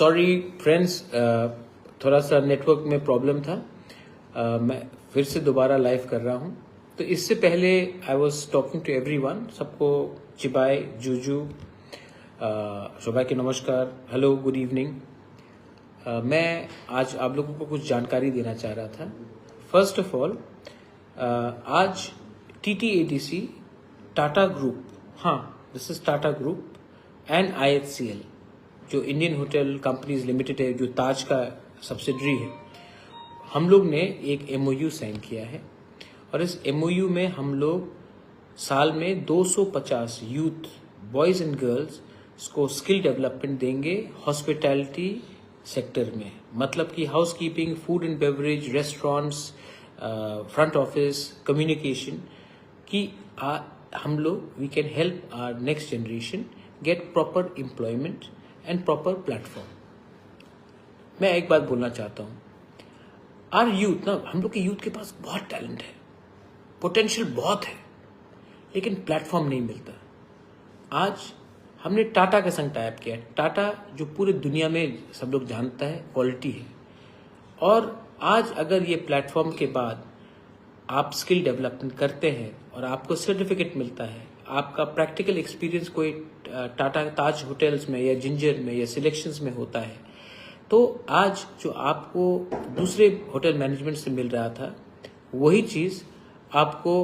Sorry friends, थोड़ा सा network में प्रॉब्लम था। मैं फिर से दोबारा लाइव कर रहा हूँ। तो इससे पहले I was talking to everyone, सबको चिबाई, जूजू, शोभा के नमस्कार, हेलो, गुड इवनिंग। मैं आज आप लोगों को कुछ जानकारी देना चाह रहा था। फर्स्ट ऑफ ऑल, आज TTADC, Tata group, this is Tata group and IHCL, जो इंडियन होटल कंपनीज लिमिटेड है, जो ताज का सब्सिडरी है, हम लोग ने एक MOU साइन किया है। और इस MOU में हम लोग साल में 250 यूथ, बॉयज एंड गर्ल्स को स्किल डेवलपमेंट देंगे हॉस्पिटैलिटी सेक्टर में। मतलब कि housekeeping, food and beverage, restaurants, front office, communication की हम लोग we can help our next generation get proper employment and proper platform. मैं एक बात बोलना चाहता हूँ, आर यूथ ना, हम लोग के यूथ के पास बहुत टैलेंट है, पोटेंशियल बहुत है, लेकिन प्लेटफॉर्म नहीं मिलता। आज हमने टाटा के संग टाइप किया। टाटा जो पूरे दुनिया में सब लोग जानता है, क्वालिटी है। और आज अगर ये प्लेटफॉर्म के बाद आप स्किल डेवलपमेंट करते हैं और आपको सर्टिफिकेट मिलता है, आपका प्रैक्टिकल एक्सपीरियंस कोई टाटा ताज होटल्स में या जिंजर में या सिलेक्शंस में होता है, तो आज जो आपको दूसरे होटल मैनेजमेंट से मिल रहा था, वही चीज़ आपको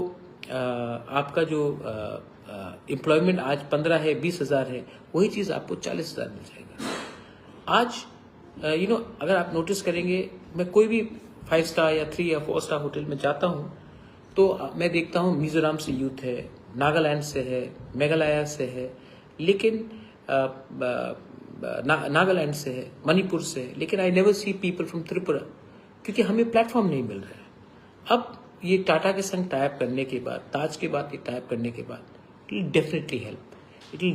आपका जो एम्प्लॉयमेंट आज 15 है, 20,000 है, वही चीज़ आपको 40,000 मिल जाएगा। आज अगर आप नोटिस करेंगे, मैं कोई भी 5 स्टार या 3 या 4 स्टार होटल में जाता हूँ तो मैं देखता हूँ मिजोरम से यूथ है, नागालैंड से है, मेघालय से है, लेकिन नागालैंड से है, मणिपुर से है, लेकिन I never see people from Tripura, क्योंकि हमें प्लेटफॉर्म नहीं मिल रहा है। अब ये टाटा के संग टाइप करने के बाद, ताज के बाद ये टाइप करने के बाद, it will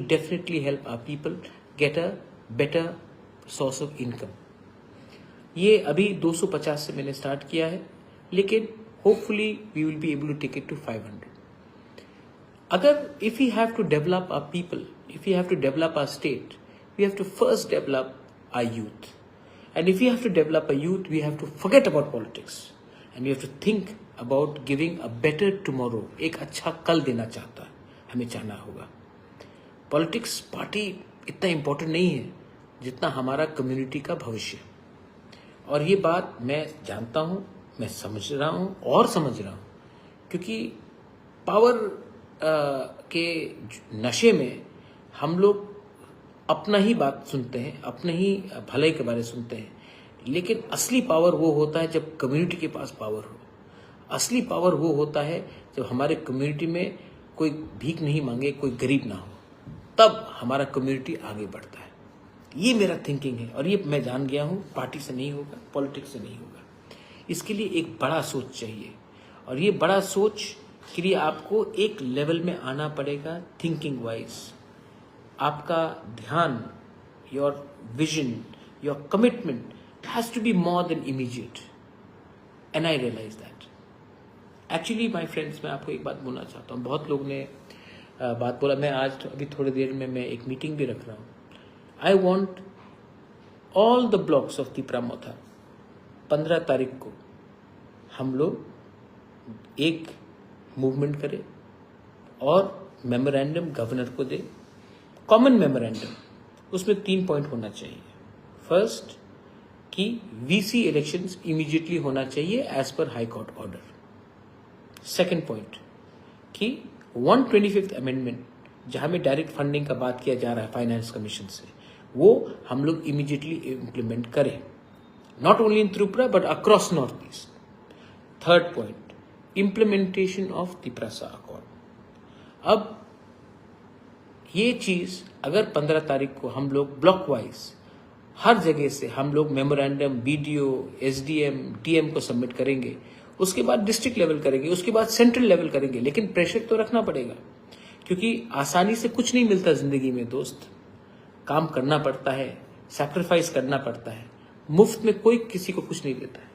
definitely help our people get a better source of income. ये अभी 250 से मैंने स्टार्ट किया है, लेकिन hopefully we will be able to take it to 500। अगर if we have to develop our people, if we have to develop our state, we have to first develop our youth. And if we have to develop a youth, we have to forget about politics. And we have to think about giving a better tomorrow. एक अच्छा कल देना चाहता है, हमें चाहना होगा। Politics, party इतना इम्पोर्टेंट नहीं है जितना हमारा कम्युनिटी का भविष्य। और ये बात मैं जानता हूँ, मैं समझ रहा हूँ और समझ रहा हूँ, क्योंकि पावर के नशे में हम लोग अपना ही बात सुनते हैं, अपने ही भलाई के बारे सुनते हैं, लेकिन असली पावर वो होता है जब कम्युनिटी के पास पावर हो। असली पावर वो होता है जब हमारे कम्युनिटी में कोई भीख नहीं मांगे, कोई गरीब ना हो, तब हमारा कम्युनिटी आगे बढ़ता है। ये मेरा थिंकिंग है, और ये मैं जान गया हूँ, पार्टी से नहीं होगा, पॉलिटिक्स से नहीं होगा। इसके लिए एक बड़ा सोच चाहिए, और ये बड़ा सोच के लिए आपको एक लेवल में आना पड़ेगा, थिंकिंग वाइज। आपका ध्यान, your vision, your commitment has to be more than immediate, and I realise that. Actually my friends, मैं आपको एक बात बोलना चाहता हूँ। बहुत लोग ने बात बोला, मैं आज अभी थोड़ी देर में मैं एक मीटिंग भी रख रहा हूँ। I want all the blocks of Tipra Motha, 15 तारीख को हम लोग एक मूवमेंट करें और मेमोरेंडम गवर्नर को दे, कॉमन मेमोरेंडम। उसमें 3 पॉइंट होना चाहिए। फर्स्ट, कि VC इलेक्शंस इमीडिएटली होना चाहिए as per high court order. Second point, कि 125th अमेंडमेंट, जहां में डायरेक्ट फंडिंग का बात किया जा रहा है फाइनेंस कमीशन से, वो हम लोग इमीडिएटली इम्प्लीमेंट करें, not only in Tripura but across north east. Third point, implementation of Tiprasa accord. अब ये चीज अगर 15 तारीख को हम लोग ब्लॉक वाइज हर जगह से हम लोग मेमोरेंडम BDO, SDM, DM को सबमिट करेंगे, उसके बाद डिस्ट्रिक्ट लेवल करेंगे, उसके बाद सेंट्रल लेवल करेंगे, लेकिन प्रेशर तो रखना पड़ेगा, क्योंकि आसानी से कुछ नहीं मिलता जिंदगी में दोस्त। काम करना पड़ता है, सैक्रिफाइस करना पड़ता है, मुफ्त में कोई किसी को कुछ नहीं देता है।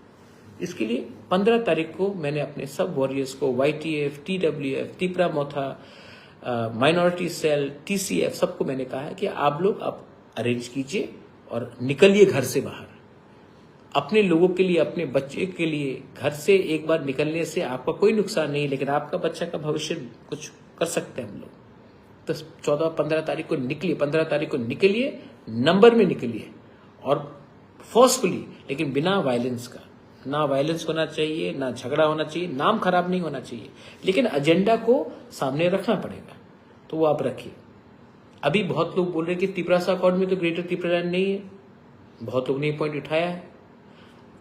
इसके लिए 15 तारीख को मैंने अपने सब वॉरियर्स को, YTF, TWF, Tipra Motha, minority cell, TCF, सबको मैंने कहा है कि आप लोग अब अरेंज कीजिए और निकलिए घर से बाहर। अपने लोगों के लिए, अपने बच्चे के लिए घर से एक बार निकलने से आपका कोई नुकसान नहीं, लेकिन आपका बच्चा का भविष्य कुछ कर सकते हैं हम लोग। तो 14-15 तारीख को निकलिए, 15 तारीख को निकलिए, नंबर में निकलिए और फोर्सफुली, लेकिन बिना वायलेंस का। ना वायलेंस होना चाहिए, ना झगड़ा होना चाहिए, नाम खराब नहीं होना चाहिए, लेकिन एजेंडा को सामने रखना पड़ेगा, तो वो आप रखिए। अभी बहुत लोग बोल रहे हैं कि तिपरासा अकॉर्ड में तो ग्रेटर त्रिपुरालैंड नहीं है, बहुत लोग ने ये पॉइंट उठाया है।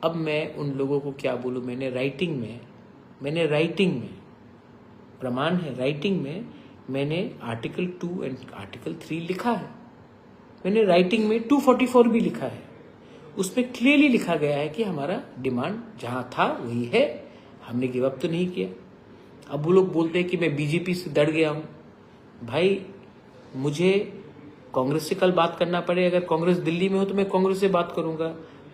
अब मैं उन लोगों को क्या बोलूं, मैंने राइटिंग में प्रमाण है, राइटिंग में मैंने आर्टिकल 2 एंड आर्टिकल 3 लिखा है। मैंने राइटिंग में 244 भी लिखा है, उसमें क्लियरली लिखा गया है कि हमारा डिमांड जहां था वही है, हमने गिव अप तो नहीं किया। अब वो लोग बोलते हैं कि मैं बीजेपी से डर गया हूं। भाई, मुझे कांग्रेस से कल बात करना पड़े, अगर कांग्रेस दिल्ली में हो तो मैं कांग्रेस से बात करूंगा,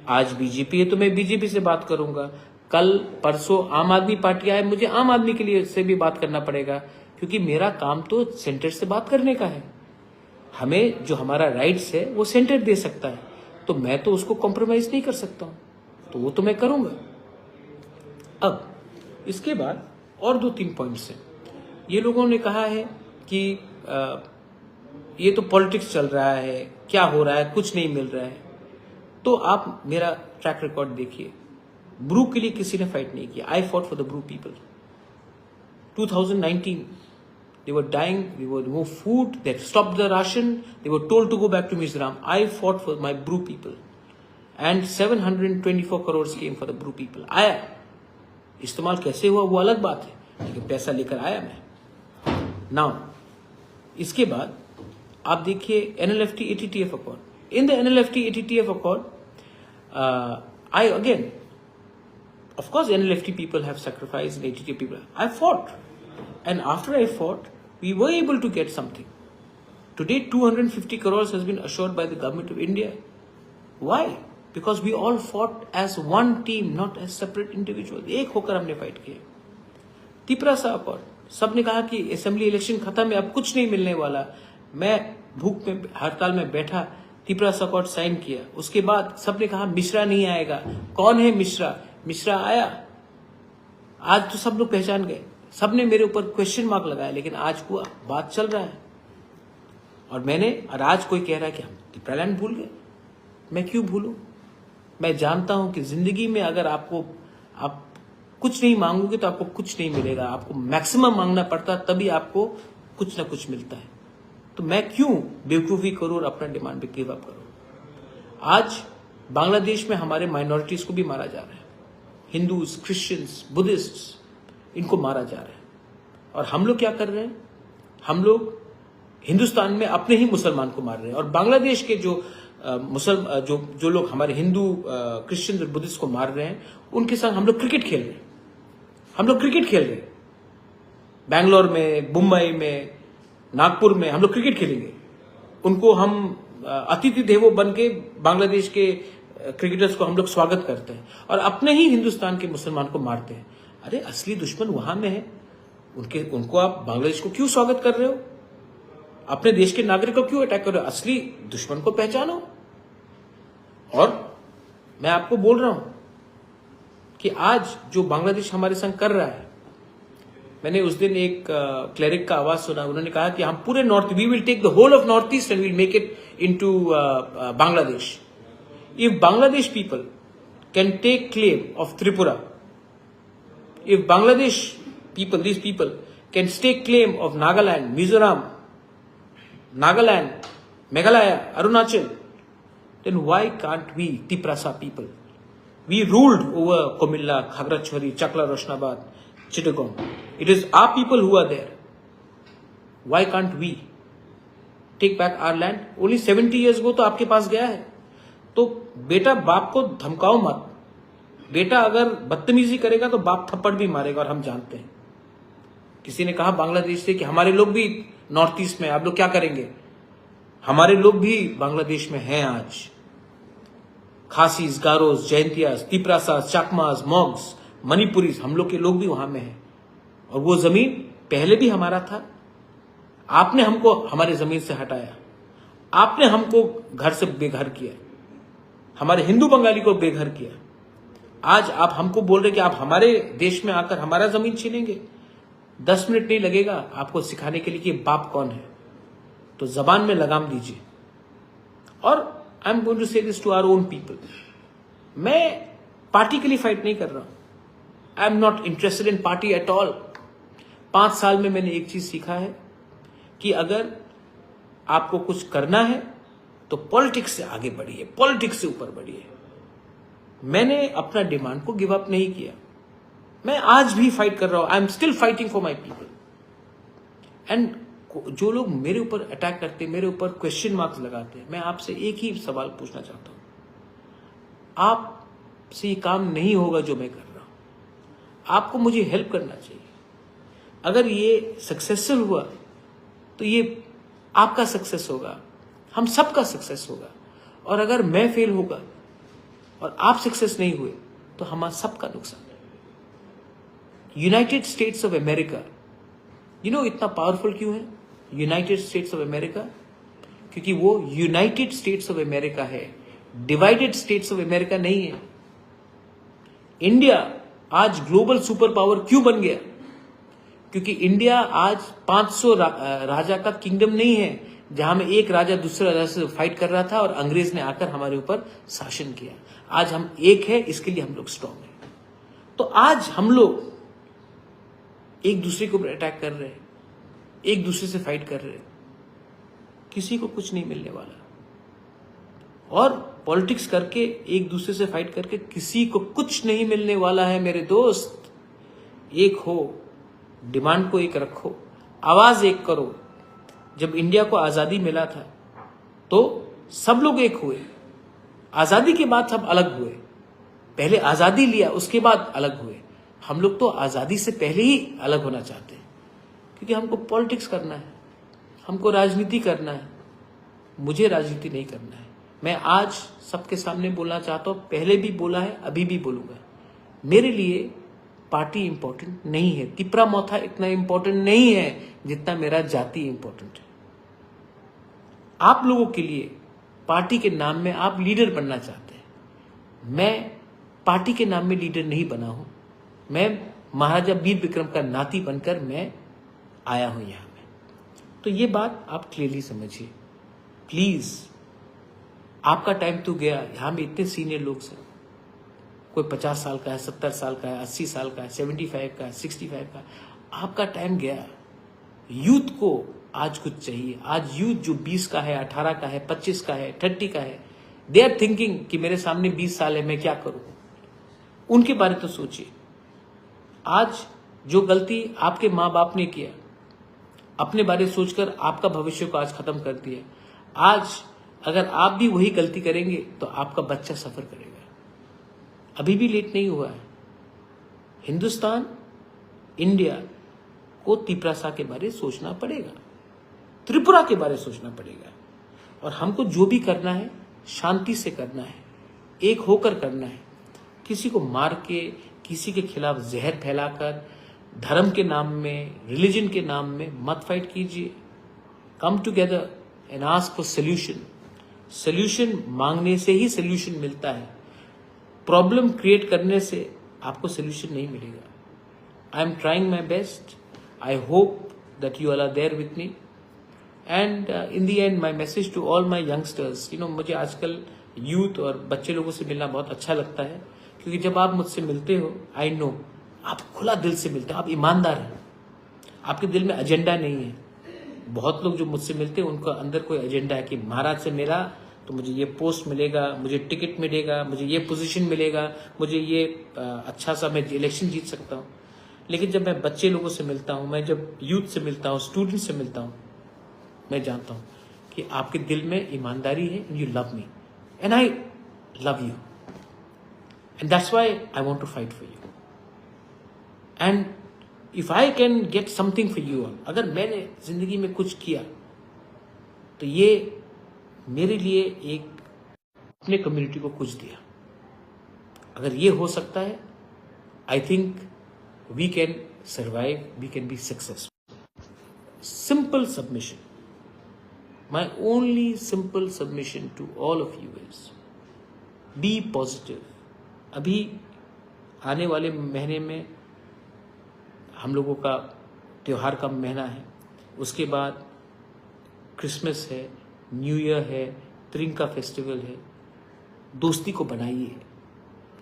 आज बीजेपी है तो मैं बीजेपी से बात करूंगा, कल परसों आम आदमी पार्टी आए, मुझे आम आदमी के लिए से भी बात करना पड़ेगा, क्योंकि मेरा काम तो सेंटर से बात करने का है। हमें जो हमारा राइट्स है वो सेंटर दे सकता है, तो मैं तो उसको कॉम्प्रोमाइज नहीं कर सकता हूं, तो वो तो मैं करूंगा। अब इसके बाद और 2-3 पॉइंट्स हैं। ये लोगों ने कहा है कि ये तो पॉलिटिक्स चल रहा है, क्या हो रहा है, कुछ नहीं मिल रहा है। तो आप मेरा ट्रैक रिकॉर्ड देखिए, ब्रू के लिए किसी ने फाइट नहीं किया। I fought for the Bru people. 2019 they were dying, we were no food, they stopped the ration, they were told to go back to Mizoram. I fought for my Bru people and 724 crores came for the Bru people. आया, इस्तेमाल कैसे हुआ वो अलग बात है, लेकिन पैसा लेकर आया मैं। नाउ इसके बाद आप देखिए NLFT ATTF accord. In the NLFT ATTF accord, I again, of course NLFT people have sacrificed and ATTF people, I fought. And after I fought, we were able to get something. Today, 250 crores has been assured by the government of India. Why? Because we all fought as one team, not as separate individuals. एक होकर हमने fight किया। Tiprasa accord, सबने कहा कि assembly election खत्म है, अब कुछ नहीं मिलने वाला। मैं भूख में, हड़ताल में बैठा, तिपरासा अकॉर्ड साइन किया। उसके बाद सबने कहा मिश्रा नहीं आएगा। कौन है मिश्रा? मिश्रा आया। आज तो सब लोग पहचान गए, सबने मेरे ऊपर क्वेश्चन मार्क लगाया, लेकिन आज हुआ, बात चल रहा है। और आज कोई कह रहा है कि हम त्रिपुरालैंड भूल गए। मैं क्यों भूलूं? मैं जानता हूं कि जिंदगी में अगर आप कुछ नहीं मांगोगे तो आपको कुछ नहीं मिलेगा, आपको मैक्सिमम मांगना पड़ता, तभी आपको कुछ ना कुछ मिलता है। तो मैं क्यों बेवकूफी करूं और अपना डिमांड पे गिव अप करूं? आज बांग्लादेश में हमारे माइनॉरिटीज को भी मारा जा रहा है, हिंदूज, क्रिश्चियंस, बुद्धिस्ट, इनको मारा जा रहा है। और हम लोग क्या कर रहे हैं? हम लोग हिंदुस्तान में अपने ही मुसलमान को मार रहे हैं, और बांग्लादेश के जो लोग हमारे हिंदू, क्रिश्चियन और बुद्धिस्ट को मार रहे हैं, उनके साथ हम लोग क्रिकेट खेल रहे हैं। बैंगलोर में, मुंबई में, नागपुर में हम लोग क्रिकेट खेलेंगे। उनको हम अतिथि देवो बन के बांग्लादेश के क्रिकेटर्स को हम लोग स्वागत करते हैं, और अपने ही हिंदुस्तान के मुसलमान को मारते हैं। अरे असली दुश्मन वहां में है, उनको आप बांग्लादेश को क्यों स्वागत कर रहे हो? अपने देश के नागरिक को क्यों अटैक कर रहे हो? असली दुश्मन को पहचानो। और मैं आपको बोल रहा हूं कि आज जो बांग्लादेश हमारे संग कर रहा है, मैंने उस दिन एक क्लेरिक का आवाज सुना, उन्होंने कहा कि हम पूरे north, we will take the whole of north east and will make it into Bangladesh. If Bangladesh people can take claim of Tripura, if Bangladesh people, these people can stake claim of Nagaland, Mizoram, Meghalaya, Arunachal, then why can't we, Tiprasa people? We ruled over Komilla, Khagrachhari, Chakla, Roshnabad, Chittagong. It is our people who are there. Why can't we take back our land? Only 70 years ago तो आपके पास गया है। तो बेटा, बाप को धमकाओ मत। बेटा अगर बदतमीजी करेगा तो बाप थप्पड़ भी मारेगा, और हम जानते हैं। किसी ने कहा बांग्लादेश से कि हमारे लोग भी नॉर्थ ईस्ट में, आप लोग क्या करेंगे? हमारे लोग भी बांग्लादेश में हैं आज। खासीज, गारोस, जयंतियास, तिपरासास, चाकमास, मॉग्स, मणिपुरीज, हम लोग के लोग भी वहां में हैं। और वो जमीन पहले भी हमारा था। आपने हमको हमारे जमीन से हटाया, आपने हमको घर से बेघर किया, हमारे हिंदू बंगाली को बेघर किया। आज आप हमको बोल रहे कि आप हमारे देश में आकर हमारा जमीन छीनेंगे। 10 मिनट नहीं लगेगा आपको सिखाने के लिए कि बाप कौन है। तो जबान में लगाम दीजिए। और I am going to say this to our own people, मैं पार्टी के लिए फाइट नहीं कर रहा हूं। I am not interested in party at all. 5 साल में मैंने एक चीज सीखा है कि अगर आपको कुछ करना है तो पॉलिटिक्स से आगे बढ़िए, पॉलिटिक्स से ऊपर बढ़िए। मैंने अपना डिमांड को गिव अप नहीं किया। मैं आज भी फाइट कर रहा हूं। I am still fighting for my people. And जो लोग मेरे ऊपर अटैक करते हैं, मेरे ऊपर क्वेश्चन मार्क्स लगाते हैं, मैं आपसे एक ही सवाल पूछना चाहता हूं, आपसे ये काम नहीं होगा जो मैं कर रहा हूं। आपको मुझे हेल्प करना चाहिए। अगर ये सक्सेसफुल हुआ तो ये आपका सक्सेस होगा, हम सबका सक्सेस होगा। और अगर मैं फेल होगा और आप सक्सेस नहीं हुए तो हमारा सबका नुकसान है। यूनाइटेड स्टेट्स ऑफ अमेरिका, इतना पावरफुल क्यों है यूनाइटेड स्टेट्स ऑफ अमेरिका? क्योंकि वो यूनाइटेड स्टेट्स ऑफ अमेरिका है, डिवाइडेड स्टेट्स ऑफ अमेरिका नहीं है। इंडिया आज ग्लोबल सुपर पावर क्यों बन गया? क्योंकि इंडिया आज 500 राजा का किंगडम नहीं है, जहां में एक राजा दूसरे राजा से फाइट कर रहा था और अंग्रेज ने आकर हमारे ऊपर शासन किया। आज हम एक है, इसके लिए हम लोग स्ट्रांग हैं। तो आज हम लोग एक दूसरे के ऊपर अटैक कर रहे हैं, एक दूसरे से फाइट कर रहे हैं, किसी को कुछ नहीं मिलने वाला। और पॉलिटिक्स करके, एक दूसरे से फाइट करके किसी को कुछ नहीं मिलने वाला है मेरे दोस्त। एक हो, डिमांड को एक रखो, आवाज एक करो। जब इंडिया को आजादी मिला था तो सब लोग एक हुए। आजादी के बाद सब अलग हुए। पहले आजादी लिया, उसके बाद अलग हुए। हम लोग तो आजादी से पहले ही अलग होना चाहते हैं, क्योंकि हमको पॉलिटिक्स करना है, हमको राजनीति करना है। मुझे राजनीति नहीं करना है। मैं आज सबके सामने बोलना चाहता हूं, पहले भी बोला है, अभी भी बोलूंगा। मेरे लिए पार्टी इंपॉर्टेंट नहीं है, तिपरा मौथा इतना इंपॉर्टेंट नहीं है जितना मेरा जाति इंपॉर्टेंट है। आप लोगों के लिए पार्टी के नाम में आप लीडर बनना चाहते हैं। मैं पार्टी के नाम में लीडर नहीं बना हूं। मैं महाराजा वीर विक्रम का नाती बनकर मैं आया हूं यहां में। तो ये बात आप क्लियरली समझिए प्लीज। आपका टाइम तो गया। यहां में इतने सीनियर लोग हैं, कोई 50 साल का है, 70 साल का है, 80 साल का है, 75 का है, 65 का। आपका टाइम गया। यूथ को आज कुछ चाहिए। आज यूथ जो 20 का है, 18 का है, 25 का है, 30 का है, दे आर थिंकिंग कि मेरे सामने 20 साल है, मैं क्या करूं। उनके बारे तो सोचिए। आज जो गलती आपके माँ बाप ने किया, अपने बारे सोचकर आपका भविष्य को आज खत्म कर दिया। आज अगर आप भी वही गलती करेंगे तो आपका बच्चा सफर करेगा। अभी भी लेट नहीं हुआ है। हिंदुस्तान, इंडिया को तिपरासा के बारे सोचना पड़ेगा, त्रिपुरा के बारे सोचना पड़ेगा। और हमको जो भी करना है शांति से करना है, एक होकर करना है। किसी को मार के, किसी के खिलाफ जहर फैलाकर, धर्म के नाम में, रिलीजन के नाम में मत फाइट कीजिए। Come together and ask for solution. Solution मांगने से ही सोल्यूशन मिलता है। प्रॉब्लम क्रिएट करने से आपको सोल्यूशन नहीं मिलेगा। I am trying my best. I hope that you all are there with me. And in the end my message to all my youngsters, मुझे आजकल यूथ और बच्चे लोगों से मिलना बहुत अच्छा लगता है, क्योंकि जब आप मुझसे मिलते हो, आई नो आप खुला दिल से मिलते हो, आप ईमानदार हैं, आपके दिल में एजेंडा नहीं है। बहुत लोग जो मुझसे मिलते हैं उनका अंदर कोई एजेंडा है कि महाराज से मिला तो मुझे ये पोस्ट मिलेगा, मुझे टिकट मिलेगा, मुझे ये पोजीशन मिलेगा, मुझे ये अच्छा सा मैं इलेक्शन जीत सकता हूँ। लेकिन जब मैं बच्चे लोगों से मिलता हूँ, मैं जब यूथ से मिलता हूँ, स्टूडेंट से मिलता हूँ, मैं जानता हूँ कि आपके दिल में ईमानदारी है। You love me and I love you, and that's why I want to fight for you. And if I can get something for you, अगर मैंने जिंदगी में कुछ किया तो ये मेरे लिए एक अपने कम्युनिटी को कुछ दिया। अगर ये हो सकता है, I think we can survive, we can be successful. Simple submission, my only simple submission to all of you is be positive. अभी आने वाले महीने में हम लोगों का त्योहार का महीना है, उसके बाद क्रिसमस है, न्यू ईयर है, त्रिंका फेस्टिवल है। दोस्ती को बनाइए,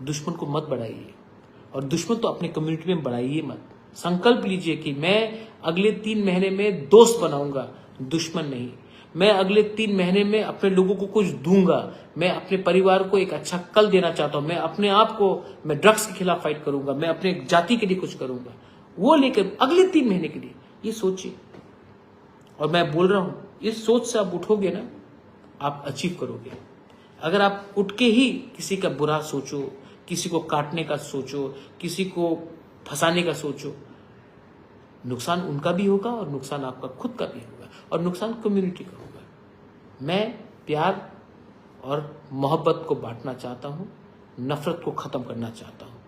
दुश्मन को मत बढ़ाइए, और दुश्मन तो अपने कम्युनिटी में बढ़ाइए मत। संकल्प लीजिए कि मैं अगले 3 महीने में दोस्त बनाऊंगा, दुश्मन नहीं। मैं अगले 3 महीने में अपने लोगों को कुछ दूंगा, मैं अपने परिवार को एक अच्छा कल देना चाहता हूं, मैं अपने आप को, मैं ड्रग्स के खिलाफ फाइट करूंगा, मैं अपने जाति के लिए कुछ करूंगा। वो लेकर अगले 3 महीने के लिए ये सोचिए। और मैं बोल रहा हूं, इस सोच से आप उठोगे ना, आप अचीव करोगे। अगर आप उठ के ही किसी का बुरा सोचो, किसी को काटने का सोचो, किसी को फंसाने का सोचो, नुकसान उनका भी होगा और नुकसान आपका खुद का भी होगा और नुकसान कम्युनिटी का होगा। मैं प्यार और मोहब्बत को बांटना चाहता हूं, नफरत को खत्म करना चाहता हूं।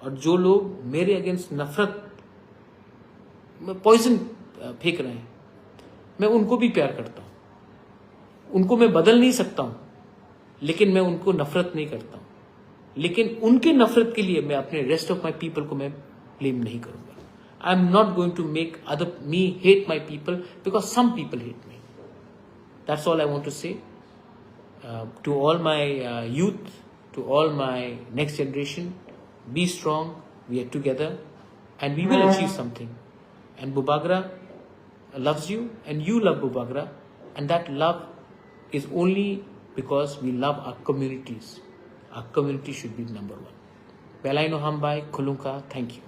और जो लोग मेरे अगेंस्ट नफरत में पॉइजन फेंक रहे हैं, मैं उनको भी प्यार करता हूं। उनको मैं बदल नहीं सकता हूं, लेकिन मैं उनको नफरत नहीं करता हूं। लेकिन उनके नफरत के लिए मैं अपने रेस्ट ऑफ माई पीपल को मैं ब्लेम नहीं करूंगा। I am not going to make other me hate my people because some people hate me. That's all I want to say to all my youth, to all my next generation, be strong, we are together, and we will achieve something. And Bubagra loves you, and you love Bubagra, and that love is only because we love our communities. Our community should be number one. Belaino Hambai, Kulunka, thank you.